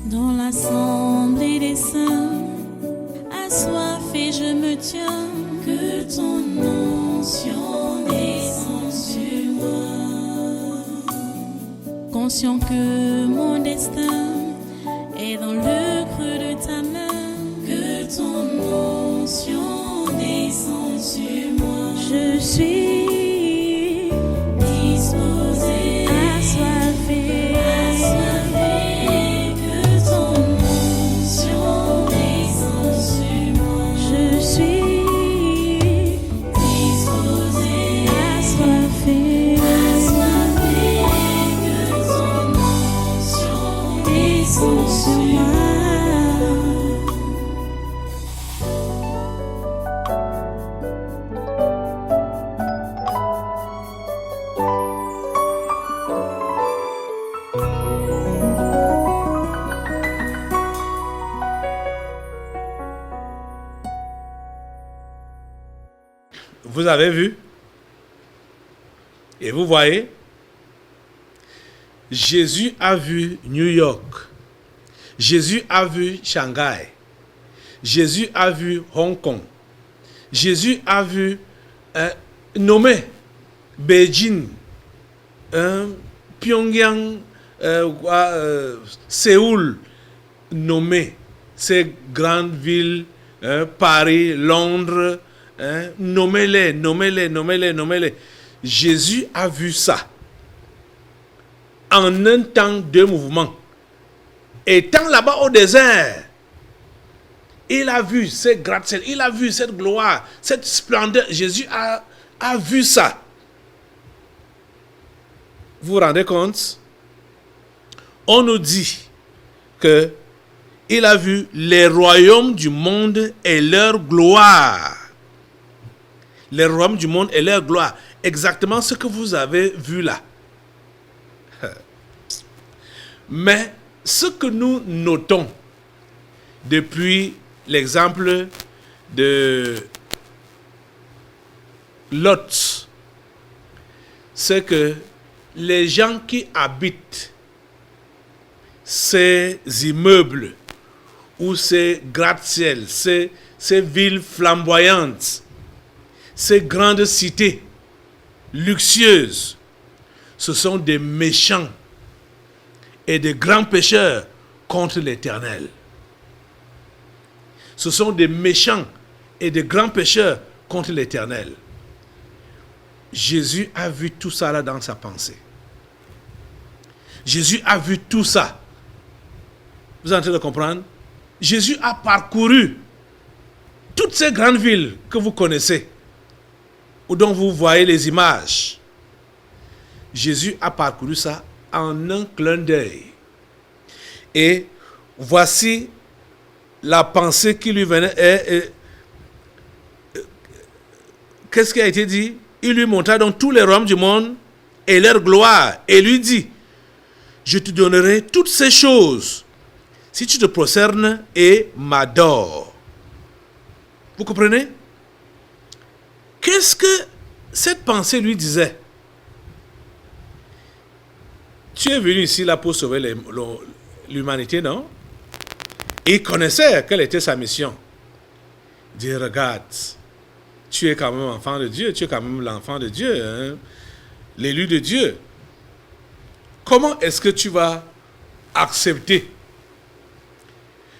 Dans l'assemblée des saints, assoiffé je me tiens, que ton onction descende sur moi. Conscient que mon destin est dans le creux de ta main, que ton onction descende sur moi. Je suis disposé, assoiffé, que ton onction descende sur moi. Je suis disposé, assoiffé, que ton onction descende sur moi. Vous avez vu? Et vous voyez? Jésus a vu New York. Jésus a vu Shanghai. Jésus a vu Hong Kong. Jésus a vu nommé Beijing, Pyongyang, Séoul, nommé ces grandes villes, Paris, Londres, nommez-les. Jésus a vu ça en un temps de mouvement. Étant là-bas au désert, il a vu ces gratte-ciel, il a vu cette gloire, cette splendeur. Jésus a vu ça. Vous vous rendez compte? On nous dit que il a vu les royaumes du monde et leur gloire. Les royaumes du monde et leur gloire. Exactement ce que vous avez vu là. Mais ce que nous notons depuis l'exemple de Lot, c'est que les gens qui habitent ces immeubles ou ces gratte-ciel, ces villes flamboyantes, ces grandes cités luxueuses, ce sont des méchants et des grands pécheurs contre l'Éternel. Ce sont des méchants et des grands pécheurs contre l'Éternel. Jésus a vu tout ça là dans sa pensée. Jésus a vu tout ça. Vous êtes en train de comprendre? Jésus a parcouru toutes ces grandes villes que vous connaissez, ou dont vous voyez les images. Jésus a parcouru ça en un clin d'œil. Et voici la pensée qui lui venait. Qu'est-ce qui a été dit? Il lui montra donc tous les royaumes du monde et leur gloire, et lui dit: je te donnerai toutes ces choses si tu te prosternes et m'adores. Vous comprenez? Qu'est-ce que cette pensée lui disait? Tu es venu ici là pour sauver l'humanité, non? Il connaissait quelle était sa mission. Il dit: regarde, tu es quand même enfant de Dieu, tu es quand même l'enfant de Dieu, hein? L'élu de Dieu. Comment est-ce que tu vas accepter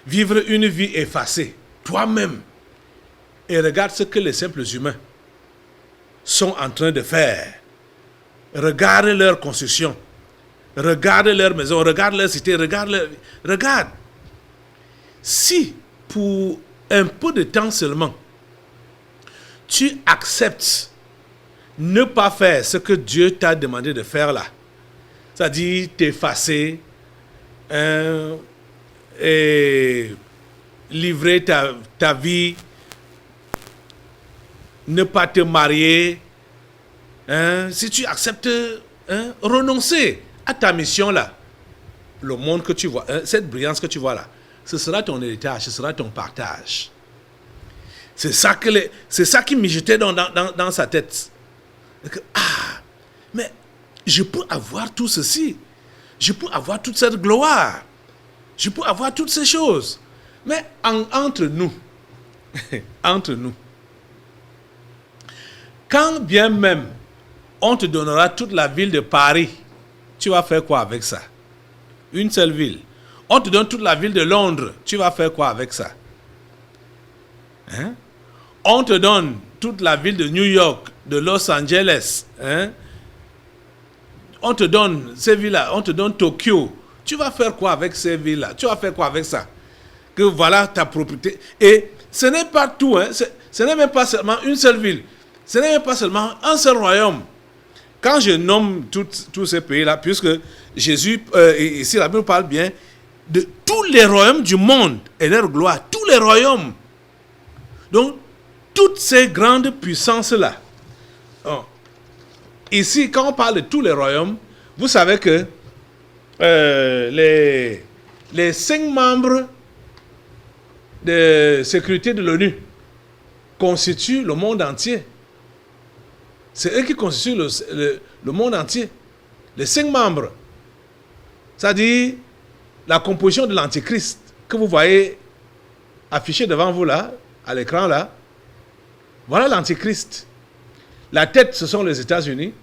vivre une vie effacée toi-même? Et regarde ce que les simples humains sont en train de faire. Regarde leur construction, regarde leur maison, regarde leur cité, regarde. Si pour un peu de temps seulement, tu acceptes ne pas faire ce que Dieu t'a demandé de faire là, c'est-à-dire t'effacer, et livrer ta vie, ne pas te marier, si tu acceptes, renoncer à ta mission là, le monde que tu vois, cette brillance que tu vois là, ce sera ton héritage, ce sera ton partage. C'est ça qui mijotait dans sa tête. Mais je peux avoir tout ceci, je peux avoir toute cette gloire, Je peux avoir toutes ces choses. Mais entre nous, entre nous, quand bien même on te donnera toute la ville de Paris, tu vas faire quoi avec ça? Une seule ville. On te donne toute la ville de Londres, tu vas faire quoi avec ça? Hein? On te donne toute la ville de New York, de Los Angeles. Hein? On te donne ces villes-là, on te donne Tokyo. Tu vas faire quoi avec ces villes-là? Tu vas faire quoi avec ça? Que voilà ta propriété. Et ce n'est pas tout, hein? Ce n'est même pas seulement une seule ville. Ce n'est même pas seulement un seul royaume. Quand je nomme tous ces pays-là, puisque Jésus, ici la Bible parle bien de tous les royaumes du monde et leur gloire, tous les royaumes. Donc, toutes ces grandes puissances-là. Oh. Ici, quand on parle de tous les royaumes, vous savez que les 5 membres de sécurité de l'ONU constituent le monde entier. C'est eux qui constituent le monde entier. Les 5 membres. C'est-à-dire la composition de l'Antichrist que vous voyez affichée devant vous là, à l'écran là. Voilà l'Antichrist. La tête, ce sont les États-Unis.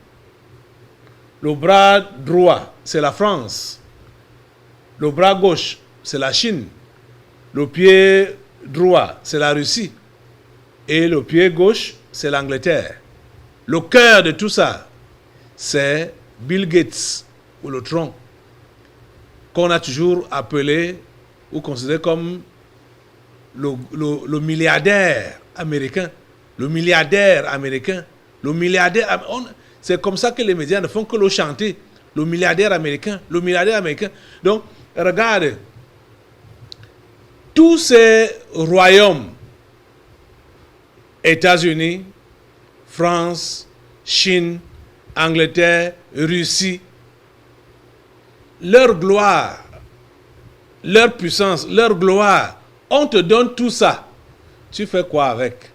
Le bras droit, c'est la France. Le bras gauche, c'est la Chine. Le pied droit, c'est la Russie. Et le pied gauche, c'est l'Angleterre. Le cœur de tout ça, c'est Bill Gates, ou le tronc, qu'on a toujours appelé ou considéré comme le milliardaire américain. Le milliardaire américain. Le milliardaire... C'est comme ça que les médias ne font que le chanter. Le milliardaire américain. Le milliardaire américain. Donc, regarde. Tous ces royaumes, États-Unis, France, Chine, Angleterre, Russie, leur gloire, leur puissance, leur gloire, on te donne tout ça. Tu fais quoi avec?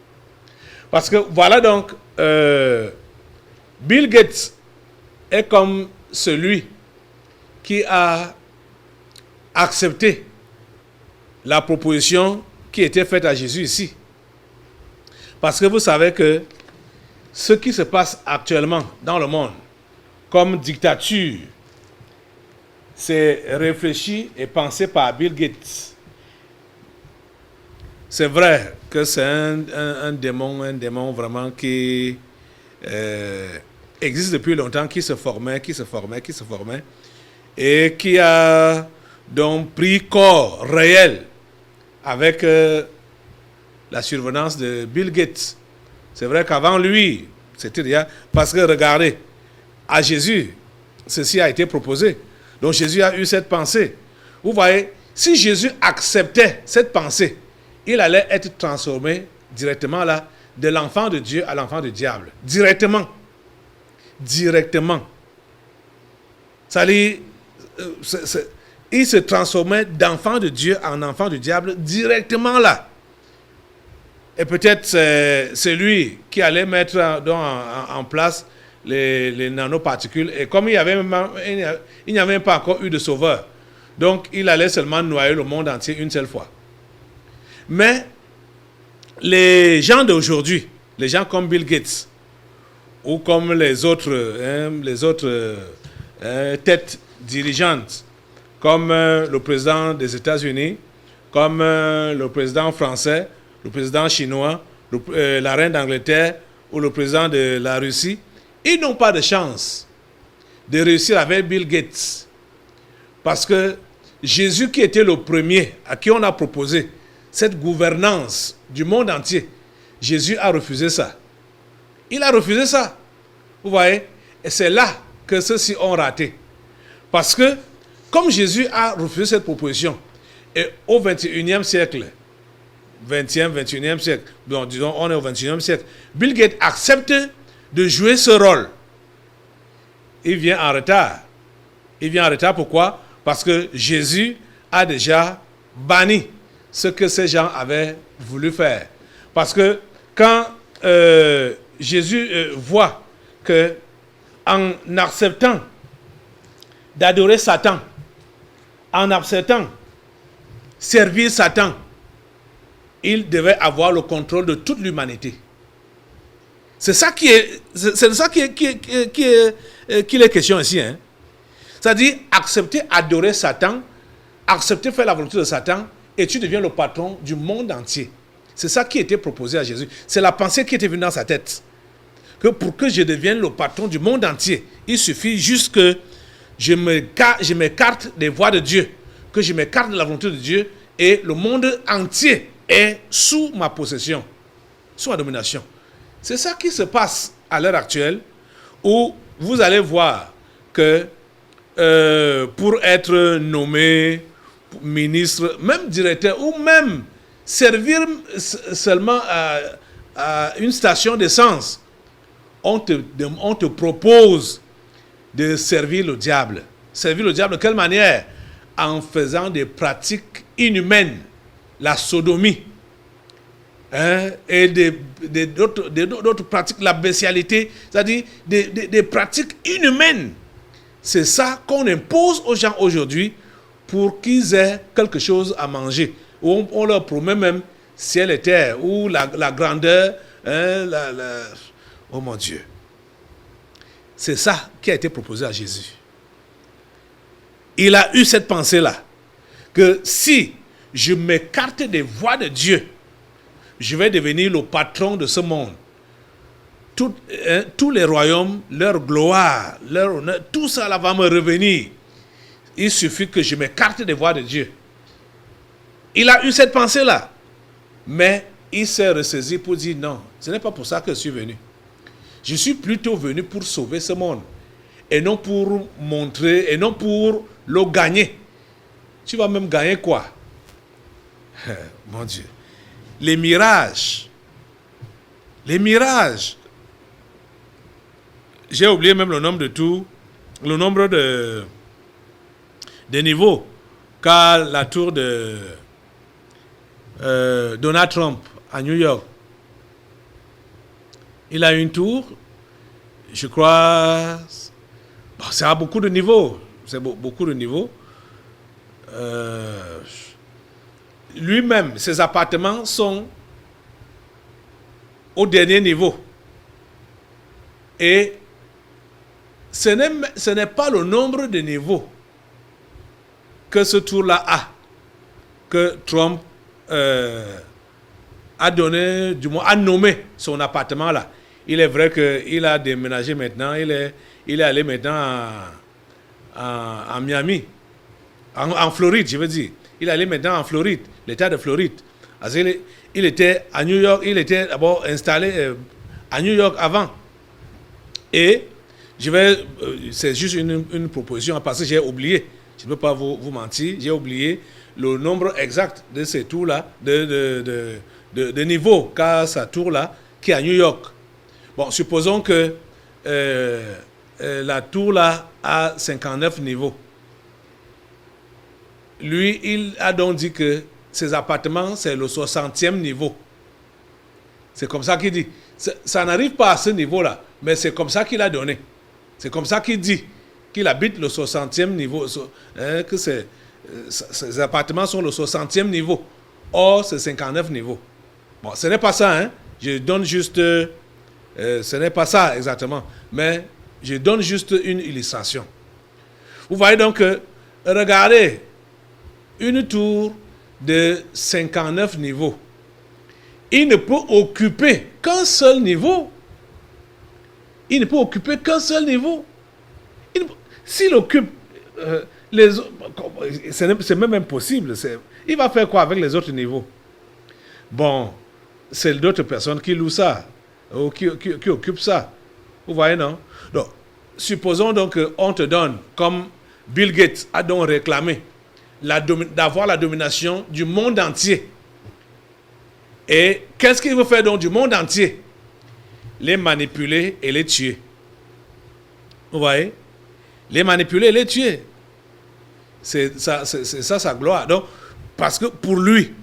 Parce que voilà donc, Bill Gates est comme celui qui a accepté la proposition qui était faite à Jésus ici. Parce que vous savez que ce qui se passe actuellement dans le monde, comme dictature, c'est réfléchi et pensé par Bill Gates. C'est vrai que c'est un démon vraiment qui existe depuis longtemps, qui se formait, et qui a donc pris corps réel avec la survenance de Bill Gates. C'est vrai qu'avant lui, c'était déjà... Parce que regardez, à Jésus, ceci a été proposé. Donc Jésus a eu cette pensée. Vous voyez, si Jésus acceptait cette pensée, il allait être transformé directement là, de l'enfant de Dieu à l'enfant du diable. Directement. Directement. Ça veut dire, il se transformait d'enfant de Dieu en enfant du diable directement là. Et peut-être c'est lui qui allait mettre en place les nanoparticules. Et comme il n'y avait pas encore eu de sauveur, donc il allait seulement noyer le monde entier une seule fois. Mais les gens d'aujourd'hui, les gens comme Bill Gates, ou comme les autres têtes dirigeantes, comme le président des États-Unis, comme le président français, le président chinois, la reine d'Angleterre ou le président de la Russie, ils n'ont pas de chance de réussir avec Bill Gates. Parce que Jésus, qui était le premier à qui on a proposé cette gouvernance du monde entier, Jésus a refusé ça. Il a refusé ça. Vous voyez? Et c'est là que ceux-ci ont raté. Parce que, comme Jésus a refusé cette proposition, et au 21e siècle, 20e, 21e siècle, bon, disons, on est au 21e siècle, Bill Gates accepte de jouer ce rôle. Il vient en retard. Il vient en retard, pourquoi? Parce que Jésus a déjà banni ce que ces gens avaient voulu faire. Parce que quand Jésus voit que en acceptant d'adorer Satan, en acceptant servir Satan, il devait avoir le contrôle de toute l'humanité. C'est ça qui est, c'est de ça qu'il est question ici. Hein. C'est-à-dire accepter, adorer Satan, accepter faire la volonté de Satan, et tu deviens le patron du monde entier. C'est ça qui était proposé à Jésus. C'est la pensée qui était venue dans sa tête. Que pour que je devienne le patron du monde entier, il suffit juste que je m'écarte des voies de Dieu, que je m'écarte de la volonté de Dieu, et le monde entier est sous ma possession, sous ma domination. C'est ça qui se passe à l'heure actuelle, où vous allez voir que pour être nommé ministre, même directeur, ou même servir seulement à une station d'essence, on te propose de servir le diable. Servir le diable de quelle manière? En faisant des pratiques inhumaines, la sodomie, et d'autres pratiques, la bestialité, c'est-à-dire des pratiques inhumaines. C'est ça qu'on impose aux gens aujourd'hui pour qu'ils aient quelque chose à manger. On leur promet même ciel et terre, ou la grandeur, oh mon Dieu. C'est ça qui a été proposé à Jésus. Il a eu cette pensée-là, que si je m'écarte des voies de Dieu, je vais devenir le patron de ce monde. Tous les royaumes, leur gloire, leur honneur, tout ça là va me revenir. Il suffit que je m'écarte des voies de Dieu. Il a eu cette pensée-là. Mais il s'est ressaisi pour dire non, ce n'est pas pour ça que je suis venu. Je suis plutôt venu pour sauver ce monde. Et non pour montrer, et non pour le gagner. Tu vas même gagner quoi? Mon Dieu. Les mirages. Les mirages. J'ai oublié même le nombre de tout, le nombre de niveaux qu'a la tour de Donald Trump à New York. Il a une tour, je crois, bon, c'est à beaucoup de niveaux. C'est beaucoup de niveaux. Lui-même, ses appartements sont au dernier niveau. Et ce n'est pas le nombre de niveaux que ce tour-là a, que Trump a donné, du moins a nommé son appartement-là. Il est vrai qu'il a déménagé maintenant, il est allé maintenant en Miami, en Floride, je veux dire. Il est allé maintenant en Floride, l'État de Floride. Parce il était à New York, il était d'abord installé à New York avant. Et c'est juste une proposition, parce que j'ai oublié, je ne peux pas vous mentir, j'ai oublié le nombre exact de ces tours-là, de niveaux qu'a sa tour-là, qui est à New York. Bon, supposons que la tour-là a 59 niveaux. Lui, il a donc dit que ses appartements, c'est le 60e niveau. C'est comme ça qu'il dit. Ça n'arrive pas à ce niveau-là, mais c'est comme ça qu'il a donné. C'est comme ça qu'il dit qu'il habite le 60e niveau, que ses appartements sont le 60e niveau. Or, c'est 59 niveaux. Bon, ce n'est pas ça, hein. Je donne juste... ce n'est pas ça exactement, mais je donne juste une illustration. Vous voyez donc, regardez, une tour de 59 niveaux. Il ne peut occuper qu'un seul niveau. Il ne peut occuper qu'un seul niveau. S'il occupe les autres, c'est même impossible. Il va faire quoi avec les autres niveaux? Bon, c'est d'autres personnes qui louent ça, ou qui occupent ça. Vous voyez, non? Donc, supposons donc qu'on te donne, comme Bill Gates a donc réclamé, d'avoir la domination du monde entier. Et qu'est-ce qu'il veut faire donc du monde entier? Les manipuler et les tuer. Vous voyez? Les manipuler et les tuer. C'est ça sa gloire. Donc, parce que pour lui,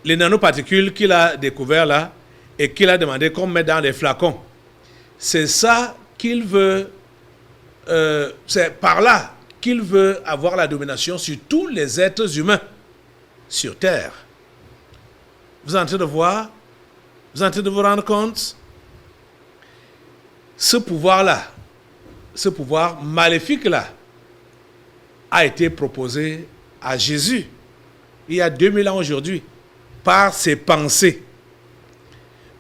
les nanoparticules qu'il a découvert là, et qu'il a demandé qu'on mette dans les flacons, c'est ça qu'il veut, c'est par là qu'il veut avoir la domination sur tous les êtres humains. sur terre. Vous êtes en train de voir, vous êtes en train de vous rendre compte, ce pouvoir-là, ce pouvoir maléfique-là, a été proposé à Jésus il y a 2000 ans aujourd'hui, par ses pensées.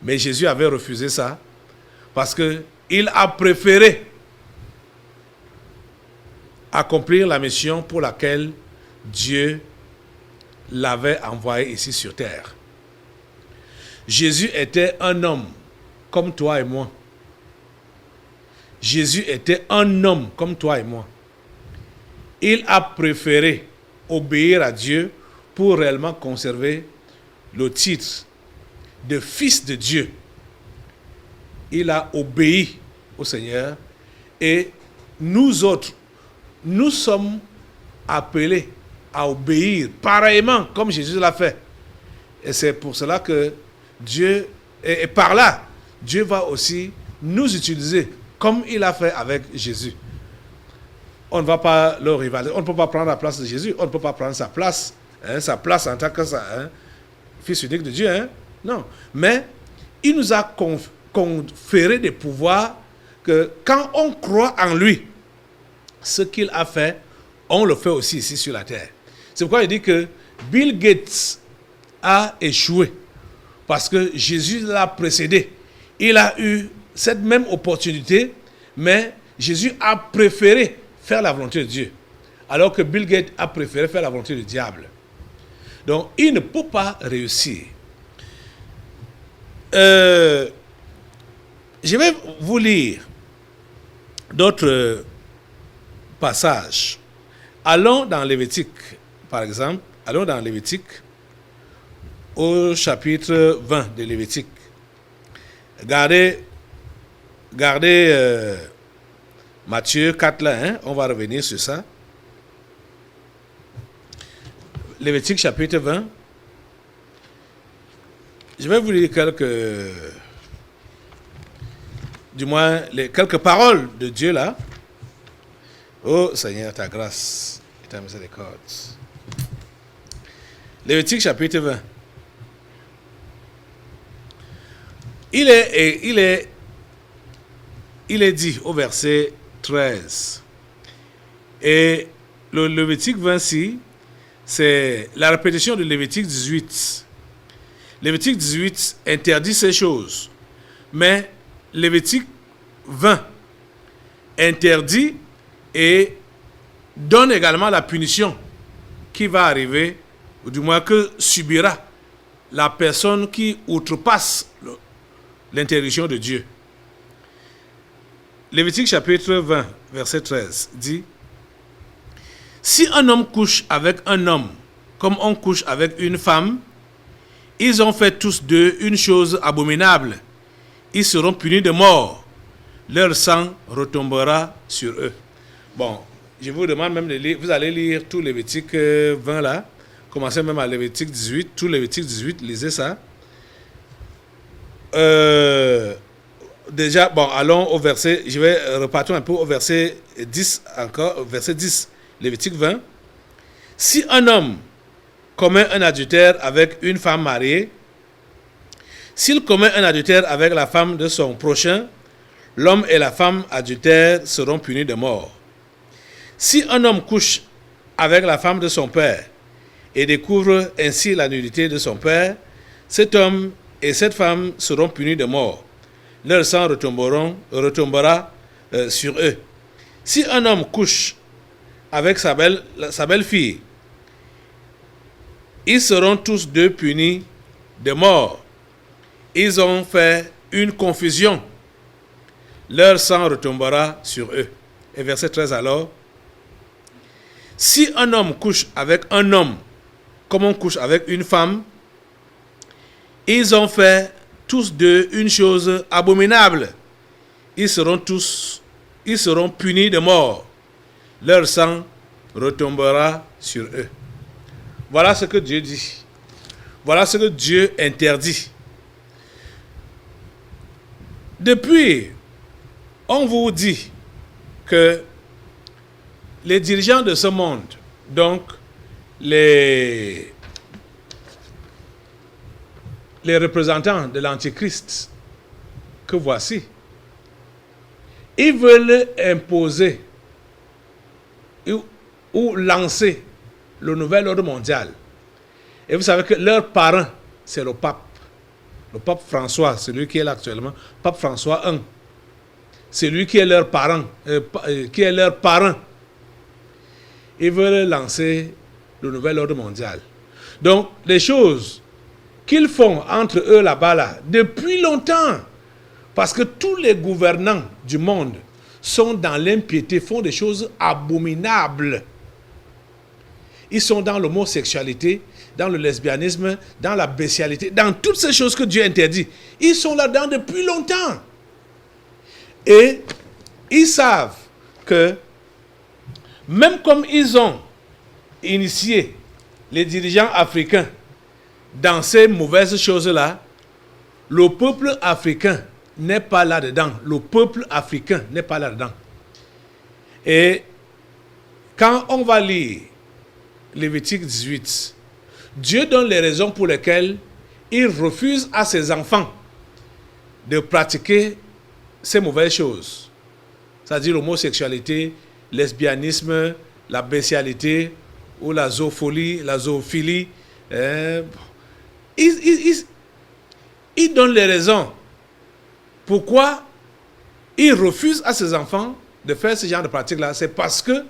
Mais Jésus avait refusé ça, parce qu'il a préféré accomplir la mission pour laquelle Dieu l'avait envoyé ici sur terre. Jésus était un homme comme toi et moi. Jésus était un homme comme toi et moi. Il a préféré obéir à Dieu pour réellement conserver le titre de fils de Dieu. Il a obéi au Seigneur et nous autres, nous sommes appelés à obéir pareillement comme Jésus l'a fait. Et c'est pour cela que Dieu, et par là, Dieu va aussi nous utiliser comme il a fait avec Jésus. On ne va pas le rivaliser. On ne peut pas prendre la place de Jésus. On ne peut pas prendre sa place en tant que fils unique de Dieu. Non. Mais il nous a conféré des pouvoirs que quand on croit en lui, ce qu'il a fait, on le fait aussi ici sur la terre. C'est pourquoi il dit que Bill Gates a échoué parce que Jésus l'a précédé. Il a eu cette même opportunité, mais Jésus a préféré faire la volonté de Dieu, alors que Bill Gates a préféré faire la volonté du diable. Donc, il ne peut pas réussir. Je vais vous lire d'autres passages. Allons dans Lévitique, par exemple. Allons dans Lévitique, au chapitre 20 de Lévitique. Gardez Matthieu 4 là, on va revenir sur ça. Lévitique chapitre 20. Je vais vous lire quelques paroles de Dieu là. Oh Seigneur, ta grâce et ta miséricorde. Lévitique chapitre 20. Il est dit au verset 13. Et le Lévitique 26, c'est la répétition de Lévitique 18. Lévitique 18 interdit ces choses. Mais Lévitique 20 interdit et donne également la punition qui va arriver, ou du moins que subira la personne qui outrepasse l'interdiction de Dieu. Lévitique chapitre 20, verset 13 dit: si un homme couche avec un homme comme on couche avec une femme, ils ont fait tous deux une chose abominable. Ils seront punis de mort. Leur sang retombera sur eux. Bon, je vous demande même de lire, vous allez lire tout Lévitique 20 là. Commencez même à Lévitique 18, tout Lévitique 18, lisez ça. Déjà, bon, allons au verset, je vais repartir un peu au verset 10 encore, au verset 10, Lévitique 20. Si un homme commet un adultère avec une femme mariée, s'il commet un adultère avec la femme de son prochain, l'homme et la femme adultère seront punis de mort. Si un homme couche avec la femme de son père et découvre ainsi la nudité de son père, cet homme et cette femme seront punis de mort. Leur sang retombera sur eux. Si un homme couche avec sa belle-fille, ils seront tous deux punis de mort. Ils ont fait une confusion. Leur sang retombera sur eux. Et verset 13 alors. Si un homme couche avec un homme, comme on couche avec une femme, ils ont fait tous deux une chose abominable. Ils seront punis de mort. Leur sang retombera sur eux. Voilà ce que Dieu dit. Voilà ce que Dieu interdit. Depuis, on vous dit que les dirigeants de ce monde, donc les les représentants de l'Antichrist que voici, ils veulent imposer ou lancer le nouvel ordre mondial. Et vous savez que leur parrain, c'est le pape. Le pape François, celui qui est là actuellement, pape François I. C'est lui qui est leur parrain. Ils veulent lancer le nouvel ordre mondial. Donc, les choses qu'ils font entre eux là-bas, là, depuis longtemps, parce que tous les gouvernants du monde sont dans l'impiété, font des choses abominables. Ils sont dans l'homosexualité, dans le lesbianisme, dans la bestialité, dans toutes ces choses que Dieu interdit. Ils sont là-dedans depuis longtemps. Et ils savent que même comme ils ont initié les dirigeants africains dans ces mauvaises choses-là, le peuple africain n'est pas là-dedans. Le peuple africain n'est pas là-dedans. Et quand on va lire Lévitique 18, Dieu donne les raisons pour lesquelles il refuse à ses enfants de pratiquer ces mauvaises choses. C'est-à-dire l'homosexualité, le lesbianisme, la bestialité ou la zoophilie. Il donne les raisons pourquoi il refuse à ses enfants de faire ce genre de pratique-là. C'est parce que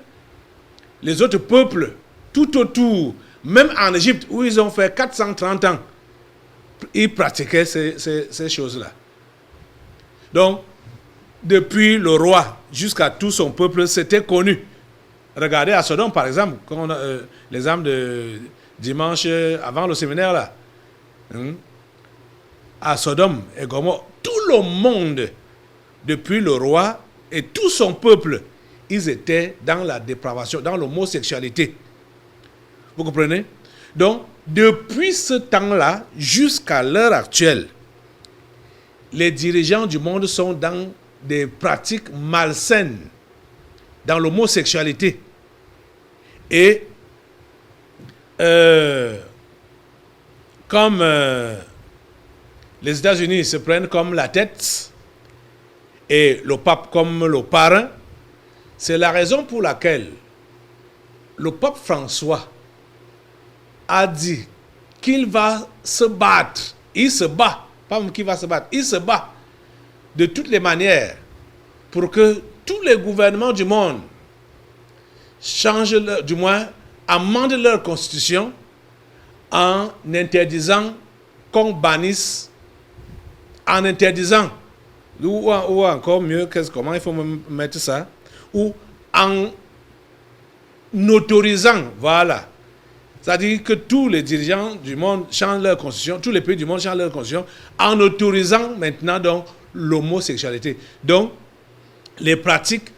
les autres peuples tout autour, même en Égypte où ils ont fait 430 ans, ils pratiquaient ces choses-là. Donc, depuis le roi jusqu'à tout son peuple, c'était connu. Regardez à Sodome, par exemple, quand on a l'exemple de dimanche avant le séminaire là. À Sodome et Gomorrhe, tout le monde, depuis le roi et tout son peuple, ils étaient dans la dépravation, dans l'homosexualité. Vous comprenez? Donc, depuis ce temps-là jusqu'à l'heure actuelle, les dirigeants du monde sont dans des pratiques malsaines, dans l'homosexualité. Et comme les États-Unis se prennent comme la tête et le pape comme le parrain, c'est la raison pour laquelle le pape François a dit qu'il va se battre. Il se bat, pas qu'il va se battre, il se bat de toutes les manières pour que tous les gouvernements du monde changent, du moins amendent leur constitution en interdisant qu'on bannisse, en interdisant, ou encore mieux, comment il faut mettre ça, ou en autorisant, voilà. C'est-à-dire que tous les dirigeants du monde changent leur constitution, tous les pays du monde changent leur constitution, en autorisant maintenant donc l'homosexualité. Donc, les pratiques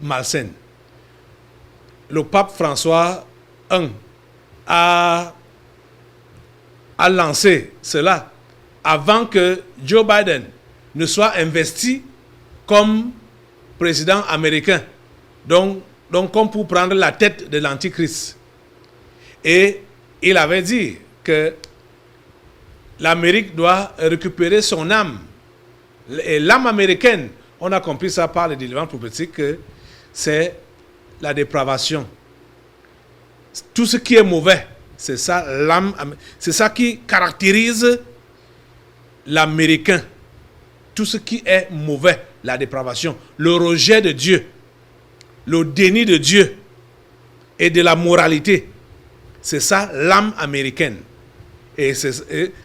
malsaines. Le pape François I a lancé cela avant que Joe Biden ne soit investi comme président américain, donc comme pour prendre la tête de l'Antichrist. Et il avait dit que l'Amérique doit récupérer son âme. Et l'âme américaine, on a compris ça par les délivrances prophétiques, que c'est la dépravation. Tout ce qui est mauvais, c'est ça l'âme, c'est ça qui caractérise l'Américain. Tout ce qui est mauvais, la dépravation, le rejet de Dieu, le déni de Dieu et de la moralité. C'est ça l'âme américaine. Et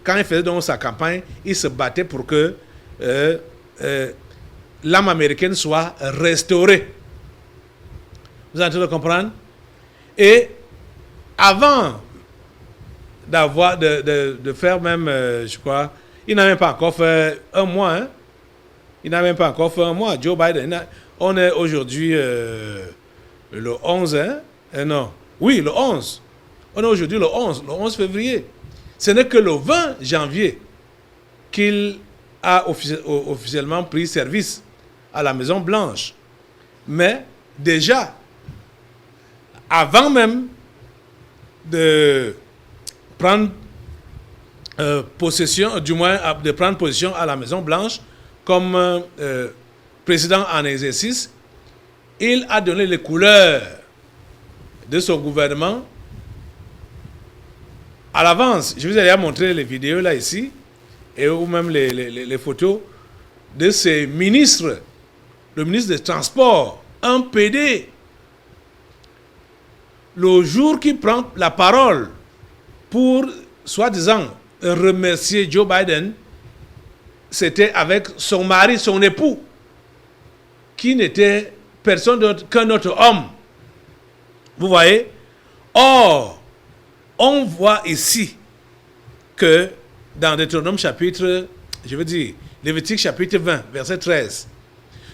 quand il faisait donc sa campagne, il se battait pour que l'âme américaine soit restaurée. Vous êtes en train de comprendre? Et avant de faire même, je crois, il n'a même pas encore fait un mois. Hein? Il n'a même pas encore fait un mois. Joe Biden, on est aujourd'hui le 11. Hein? Non. Oui, le 11. On est aujourd'hui le 11 février. Ce n'est que le 20 janvier qu'il a officiellement pris service à la Maison Blanche. Mais déjà, avant même de prendre possession, du moins de prendre position à la Maison Blanche comme président en exercice, il a donné les couleurs de son gouvernement à l'avance. Je vous ai déjà montré les vidéos là ici, et ou même les photos de ses ministres. Le ministre des Transports, un PD, le jour qu'il prend la parole pour, soi-disant, remercier Joe Biden, c'était avec son mari, son époux, qui n'était personne d'autre qu'un autre homme. Vous voyez? Or, on voit ici que dans Deutéronome chapitre, je veux dire, Lévitique chapitre 20, verset 13,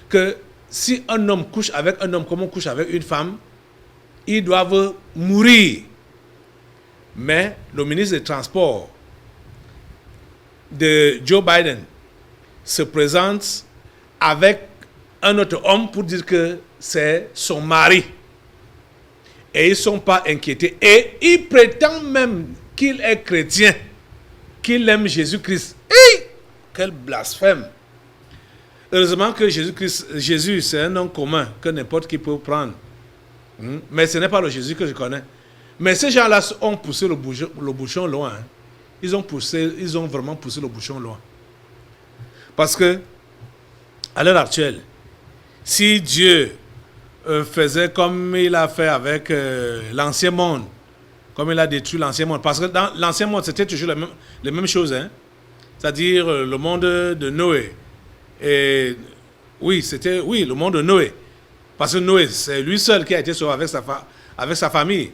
que si un homme couche avec un homme comme on couche avec une femme, ils doivent mourir. Mais le ministre des Transports de Joe Biden se présente avec un autre homme pour dire que c'est son mari. Et ils ne sont pas inquiétés. Et il prétend même qu'il est chrétien, qu'il aime Jésus-Christ. Quel blasphème! Heureusement que Jésus, c'est un nom commun que n'importe qui peut prendre. Mais ce n'est pas le Jésus que je connais. Mais ces gens-là ont poussé le bouchon loin. Hein. Ils ont vraiment poussé le bouchon loin. Parce que, à l'heure actuelle, si Dieu faisait comme il a fait avec l'ancien monde, comme il a détruit l'ancien monde, parce que dans l'ancien monde, c'était toujours les mêmes choses, hein? C'est-à-dire le monde de Noé. Et oui, c'était le monde de Noé. Parce que Noé, c'est lui seul qui a été sauvé avec sa famille.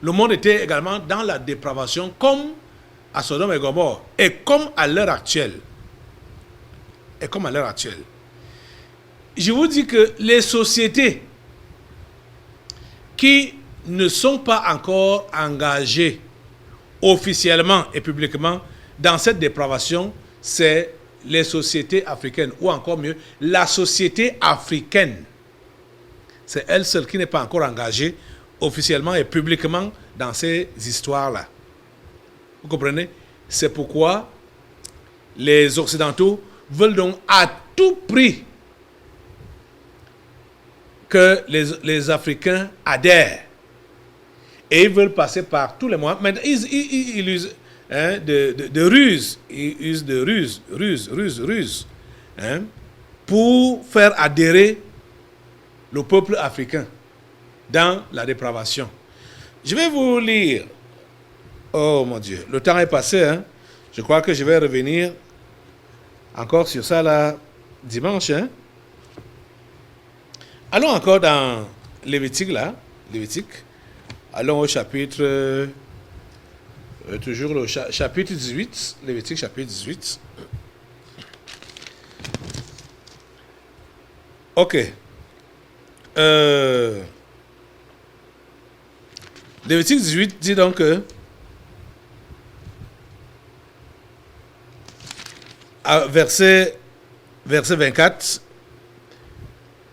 Le monde était également dans la dépravation, comme à Sodome et Gomorrhe, et comme à l'heure actuelle. Je vous dis que les sociétés qui ne sont pas encore engagées officiellement et publiquement dans cette dépravation, c'est les sociétés africaines, ou encore mieux, la société africaine. C'est elle seule qui n'est pas encore engagée officiellement et publiquement dans ces histoires-là. Vous comprenez? C'est pourquoi les Occidentaux veulent donc à tout prix que les Africains adhèrent. Et ils veulent passer par tous les moyens. Mais ils usent de ruses. Ils usent de ruses. Pour faire adhérer le peuple africain dans la dépravation. Je vais vous lire. Oh mon Dieu, le temps est passé. Hein? Je crois que je vais revenir encore sur ça là dimanche. Hein? Allons encore dans Lévitique là. Lévitique. Allons au chapitre. Toujours le chapitre 18. Lévitique chapitre 18. Ok. Lévitique 18 dit donc que verset 24,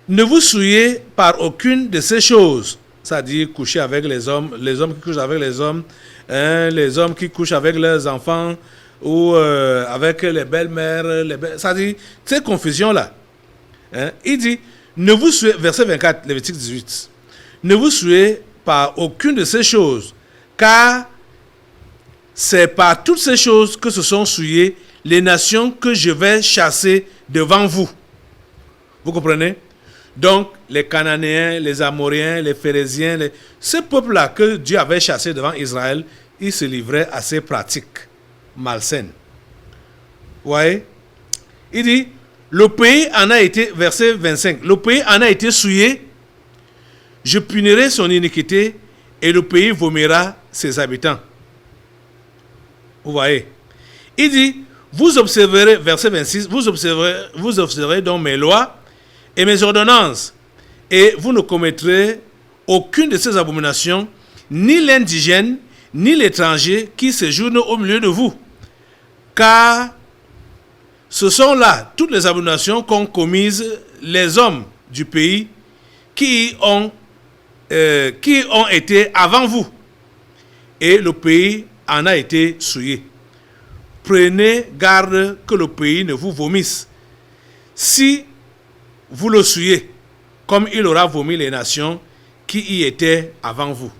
ne vous souillez par aucune de ces choses, c'est-à-dire coucher avec les hommes qui couchent avec les hommes qui couchent avec leurs enfants, ou avec les belles-mères, c'est-à-dire ces confusions-là. Il dit, ne vous souillez, verset 24, Lévitique 18, ne vous souillez par aucune de ces choses, car c'est par toutes ces choses que se sont souillées les nations que je vais chasser devant vous. Vous comprenez? Donc, les Cananéens, les Amoréens, les Phérésiens, ce peuple-là que Dieu avait chassé devant Israël, ils se livraient à ces pratiques malsaines. Vous voyez? Il dit, le pays en a été, verset 25, le pays en a été souillé, je punirai son iniquité et le pays vomira ses habitants. Vous voyez? Il dit, vous observerez, verset 26, vous observerez donc mes lois et mes ordonnances, et vous ne commettrez aucune de ces abominations, ni l'indigène, ni l'étranger qui séjourne au milieu de vous. Car ce sont là toutes les abominations qu'ont commises les hommes du pays qui ont été avant vous. Et le pays en a été souillé. prenez garde que le pays ne vous vomisse. Si vous le souillez, comme il aura vomi les nations qui y étaient avant vous.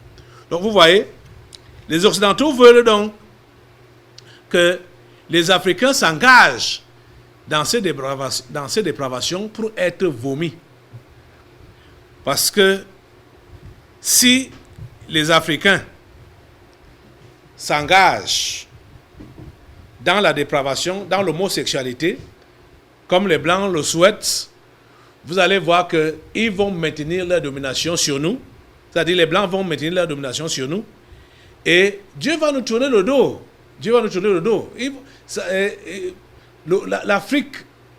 Donc vous voyez, les Occidentaux veulent donc que les Africains s'engagent dans ces dépravations pour être vomis. Parce que si les Africains s'engagent dans la dépravation, dans l'homosexualité, comme les Blancs le souhaitent, vous allez voir qu'ils vont maintenir leur domination sur nous. C'est-à-dire les Blancs vont maintenir leur domination sur nous. Et Dieu va nous tourner le dos. Dieu va nous tourner le dos. L'Afrique,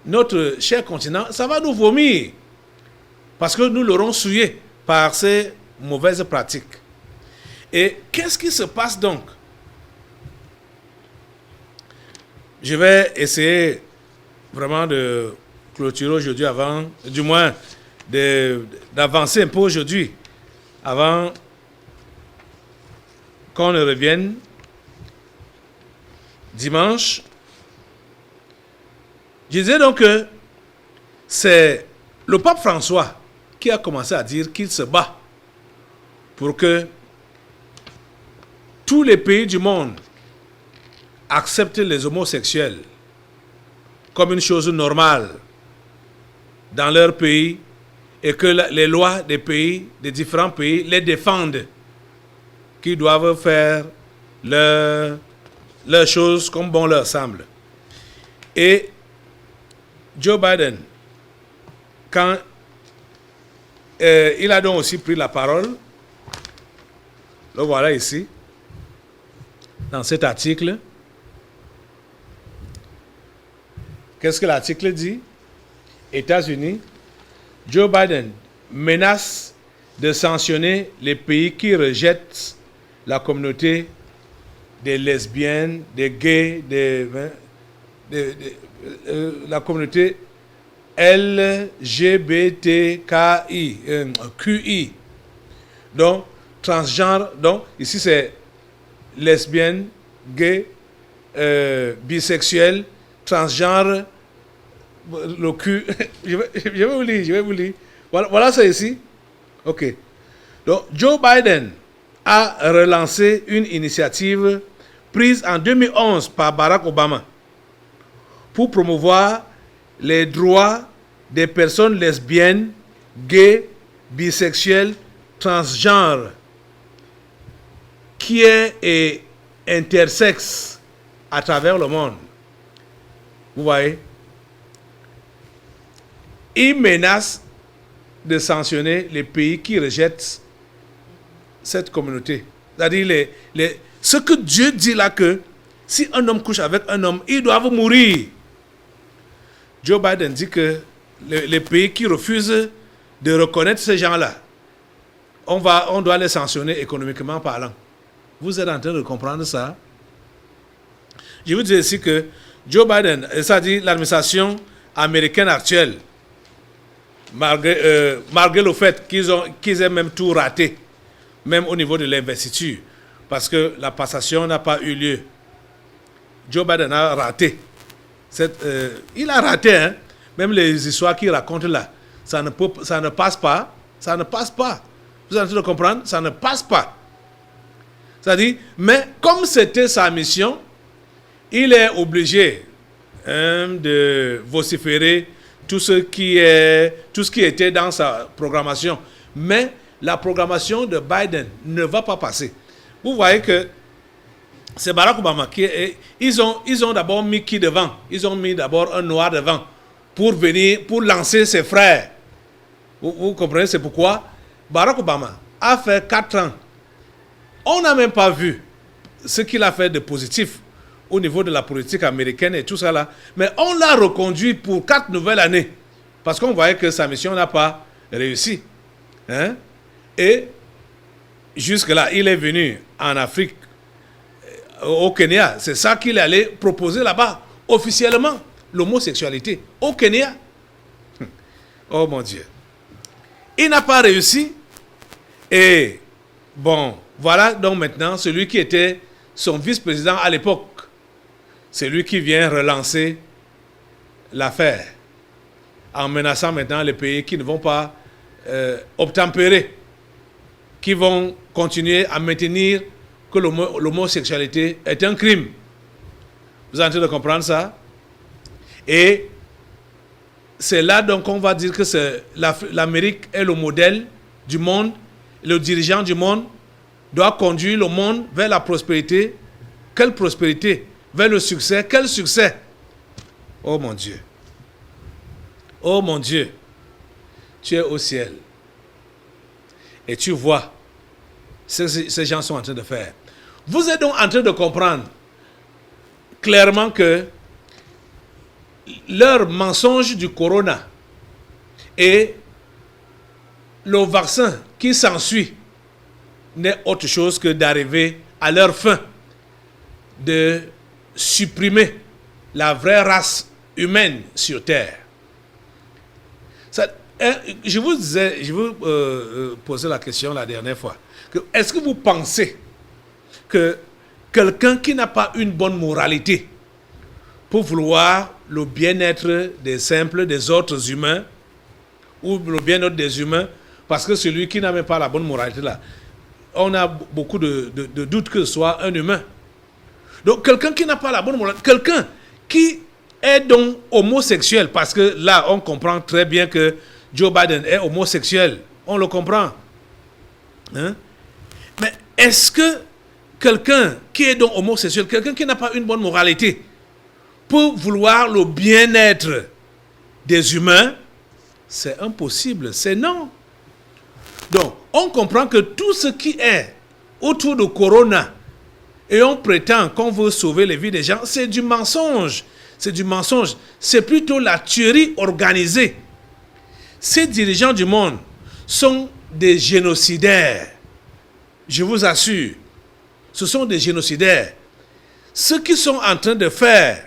notre cher continent, ça va nous vomir. Parce que nous l'aurons souillé par ces mauvaises pratiques. Et qu'est-ce qui se passe donc? Je vais essayer vraiment de clôturer aujourd'hui du moins d'avancer un peu aujourd'hui, avant qu'on ne revienne dimanche. Je disais donc que c'est le pape François qui a commencé à dire qu'il se bat pour que tous les pays du monde acceptent les homosexuels comme une chose normale dans leur pays et que les lois des pays, des différents pays, les défendent, qu'ils doivent faire leurs choses comme bon leur semble. Et Joe Biden, quand il a donc aussi pris la parole, le voilà ici, dans cet article. Qu'est-ce que l'article dit? États-Unis, Joe Biden menace de sanctionner les pays qui rejettent la communauté des lesbiennes, des gays, la communauté LGBTQI. QI. Donc, transgenre. Donc, ici c'est lesbienne, gay, bisexuel, transgenre, le cul. je vais vous lire. Voilà ça ici. OK. Donc, Joe Biden a relancé une initiative prise en 2011 par Barack Obama pour promouvoir les droits des personnes lesbiennes, gays, bisexuelles, transgenres, queer et intersexes à travers le monde. Vous voyez? Il menace de sanctionner les pays qui rejettent cette communauté. C'est-à-dire, ce que Dieu dit là, que si un homme couche avec un homme, ils doivent mourir. Joe Biden dit que les pays qui refusent de reconnaître ces gens-là, on doit les sanctionner économiquement parlant. Vous êtes en train de comprendre ça? Je vous dis ici que Joe Biden, ça dit l'administration américaine actuelle, malgré le fait qu'ils aient même tout raté, même au niveau de l'investiture, parce que la passation n'a pas eu lieu. Joe Biden a raté. Il a raté, hein? Même les histoires qu'il raconte là, ça ne passe pas. Ça ne passe pas. Vous êtes en train de comprendre? Ça ne passe pas. C'est-à-dire, mais comme c'était sa mission, il est obligé de vociférer tout ce qui était dans sa programmation. Mais la programmation de Biden ne va pas passer. Vous voyez que c'est Barack Obama ils ont d'abord mis qui devant? Ils ont mis d'abord un noir devant pour lancer ses frères. Vous comprenez? C'est pourquoi Barack Obama a fait 4 ans. On n'a même pas vu ce qu'il a fait de positif au niveau de la politique américaine et tout ça là. Mais on l'a reconduit pour 4 nouvelles années. Parce qu'on voyait que sa mission n'a pas réussi. Hein? Et jusque-là, il est venu en Afrique, au Kenya. C'est ça qu'il allait proposer là-bas, officiellement, l'homosexualité, au Kenya. Oh mon Dieu. Il n'a pas réussi. Et bon, voilà donc maintenant celui qui était son vice-président à l'époque, C'est lui qui vient relancer l'affaire en menaçant maintenant les pays qui ne vont pas obtempérer, qui vont continuer à maintenir que l'homosexualité est un crime. Vous êtes en train de comprendre ça? Et c'est là donc qu'on va dire que l'Amérique est le modèle du monde, le dirigeant du monde doit conduire le monde vers la prospérité. Quelle prospérité? Vers le succès. Quel succès? Oh mon Dieu. Oh mon Dieu. Tu es au ciel. Et tu vois ce que ces gens sont en train de faire. Vous êtes donc en train de comprendre clairement que leur mensonge du corona et le vaccin qui s'ensuit n'est autre chose que d'arriver à leur fin de supprimer la vraie race humaine sur Terre. Je vous posais la question la dernière fois. Est-ce que vous pensez que quelqu'un qui n'a pas une bonne moralité pour vouloir le bien-être des simples, des autres humains, ou le bien-être des humains, parce que celui qui n'a même pas la bonne moralité là, on a beaucoup de doutes que ce soit un humain. Donc quelqu'un qui n'a pas la bonne moralité, quelqu'un qui est donc homosexuel, parce que là on comprend très bien que Joe Biden est homosexuel, on le comprend. Hein? Mais est-ce que quelqu'un qui est donc homosexuel, quelqu'un qui n'a pas une bonne moralité, peut vouloir le bien-être des humains? C'est impossible, c'est non. Donc, on comprend que tout ce qui est autour de Corona, et on prétend qu'on veut sauver les vies des gens, c'est du mensonge. C'est du mensonge. C'est plutôt la tuerie organisée. Ces dirigeants du monde sont des génocidaires. Je vous assure, ce sont des génocidaires. Ce qu'ils sont en train de faire,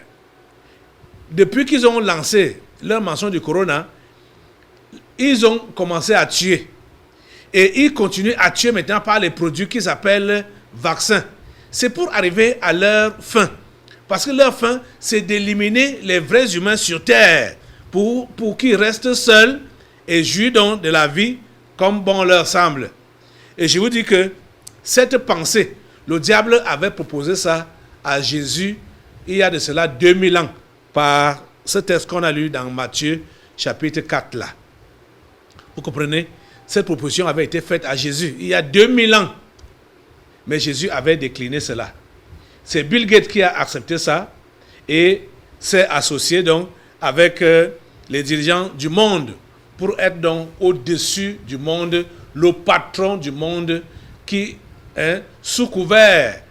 depuis qu'ils ont lancé leur mensonge du corona, ils ont commencé à tuer. Et ils continuent à tuer maintenant par les produits qu'ils appellent vaccins. C'est pour arriver à leur fin. Parce que leur fin, c'est d'éliminer les vrais humains sur Terre pour qu'ils restent seuls et jouissent donc de la vie comme bon leur semble. Et je vous dis que cette pensée, le diable avait proposé ça à Jésus il y a de cela 2000 ans par ce texte qu'on a lu dans Matthieu chapitre 4 là. Vous comprenez? Cette proposition avait été faite à Jésus il y a 2000 ans. Mais Jésus avait décliné cela. C'est Bill Gates qui a accepté ça et s'est associé donc avec les dirigeants du monde pour être donc au-dessus du monde, le patron du monde qui est sous couvert,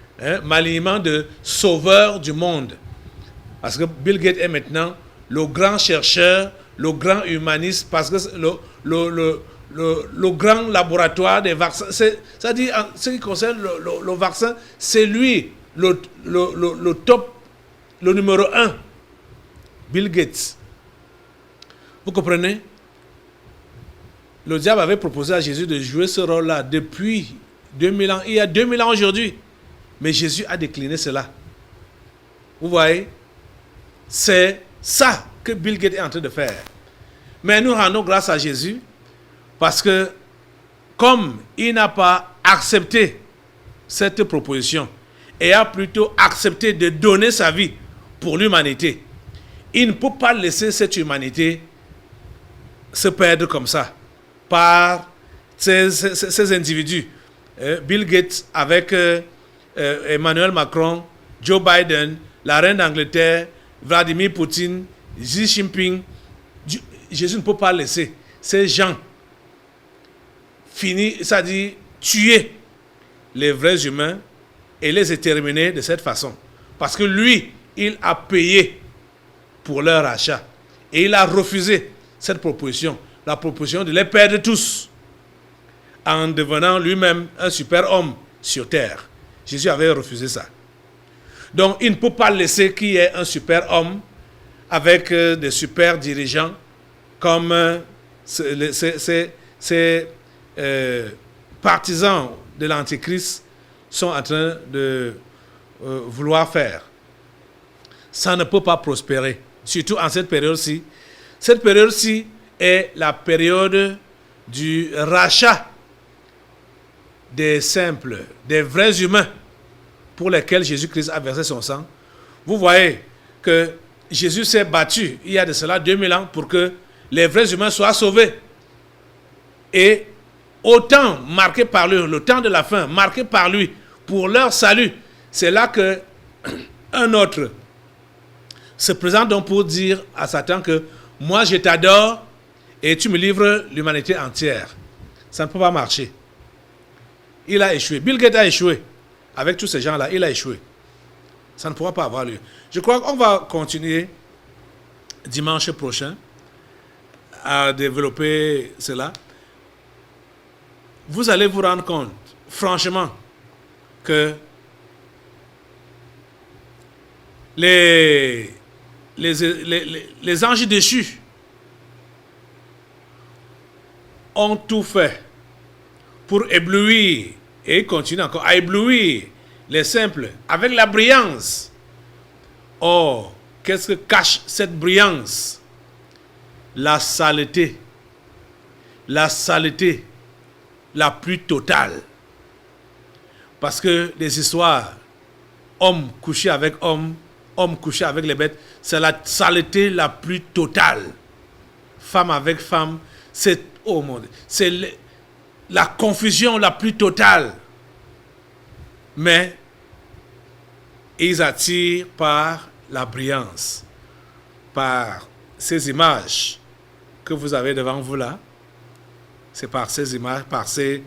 malignement de sauveur du monde. Parce que Bill Gates est maintenant le grand chercheur, le grand humaniste, parce que le grand laboratoire des vaccins, c'est-à-dire en ce qui concerne le vaccin, c'est lui le top, le numéro 1, Bill Gates. Vous comprenez? Le diable avait proposé à Jésus de jouer ce rôle-là depuis 2000 ans. Il y a 2000 ans aujourd'hui. Mais Jésus a décliné cela. Vous voyez? C'est ça que Bill Gates est en train de faire. Mais nous rendons grâce à Jésus parce que comme il n'a pas accepté cette proposition et a plutôt accepté de donner sa vie pour l'humanité, il ne peut pas laisser cette humanité se perdre comme ça par ces individus. Bill Gates avec Emmanuel Macron, Joe Biden, la reine d'Angleterre, Vladimir Poutine, Xi Jinping. Jésus ne peut pas laisser ces gens finir, c'est-à-dire tuer les vrais humains et les exterminer de cette façon. Parce que lui, il a payé pour leur achat. Et il a refusé cette proposition, la proposition de les perdre tous, en devenant lui-même un super homme sur terre. Jésus avait refusé ça. Donc, il ne peut pas laisser qu'il y ait un super homme avec des super dirigeants comme ces partisans de l'Antichrist sont en train de vouloir faire. ça ne peut pas prospérer. Surtout en cette période-ci. Cette période-ci est la période du rachat des simples, des vrais humains pour lesquels Jésus-Christ a versé son sang. Vous voyez que Jésus s'est battu il y a de cela 2000 ans pour que les vrais humains soient sauvés. Et au temps marqué par lui, le temps de la fin, marqué par lui, pour leur salut, c'est là que un autre se présente donc pour dire à Satan que moi je t'adore et tu me livres l'humanité entière. Ça ne peut pas marcher. Il a échoué. Bill Gates a échoué. Avec tous ces gens-là, il a échoué. Ça ne pourra pas avoir lieu. Je crois qu'on va continuer dimanche prochain à développer cela. Vous allez vous rendre compte, franchement, que les anges déchus ont tout fait pour éblouir, et ils continuent encore à éblouir les simples avec la brillance. Or, qu'est-ce que cache cette brillance? La saleté. La saleté la plus totale. Parce que les histoires, homme couché avec homme, homme couché avec les bêtes, c'est la saleté la plus totale. Femme avec femme, c'est au monde. C'est la confusion la plus totale. Mais ils attirent par la brillance, par ces images que vous avez devant vous là. C'est par ces images, par cette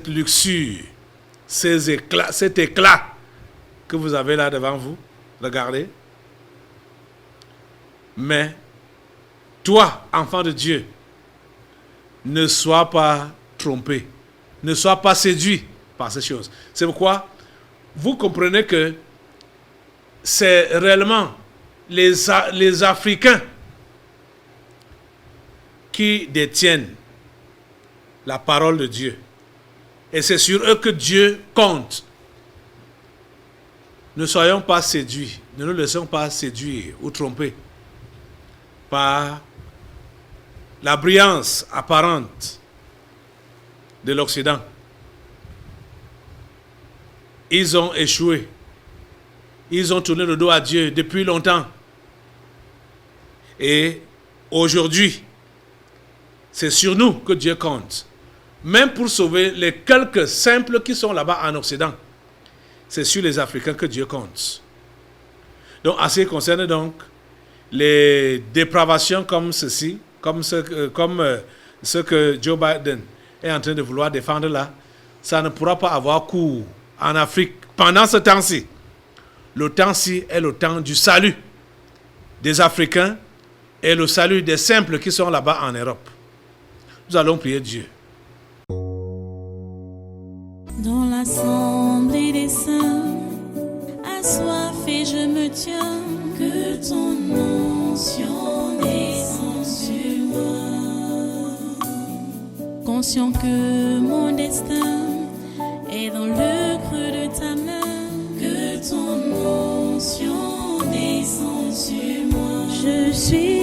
luxure, cet éclat que vous avez là devant vous. Regardez. Mais toi, enfant de Dieu, ne sois pas trompé, ne sois pas séduit par ces choses. C'est pourquoi vous comprenez que c'est réellement les Africains qui détiennent la parole de Dieu. Et c'est sur eux que Dieu compte. Ne soyons pas séduits, ne nous laissons pas séduire ou tromper par la brillance apparente de l'Occident. Ils ont échoué. Ils ont tourné le dos à Dieu depuis longtemps. Et aujourd'hui, c'est sur nous que Dieu compte. Même pour sauver les quelques simples qui sont là-bas en Occident, c'est sur les Africains que Dieu compte. Donc, en ce qui concerne donc les dépravations comme ceci, comme ce que Joe Biden est en train de vouloir défendre là, ça ne pourra pas avoir cours en Afrique pendant ce temps-ci. Le temps-ci est le temps du salut des Africains et le salut des simples qui sont là-bas en Europe. Nous allons prier Dieu. Dans l'assemblée des saints, assoiffé je me tiens, que ton onction descende sur moi. Conscient que mon destin est dans le creux de ta main, que ton onction descende sur moi. Je suis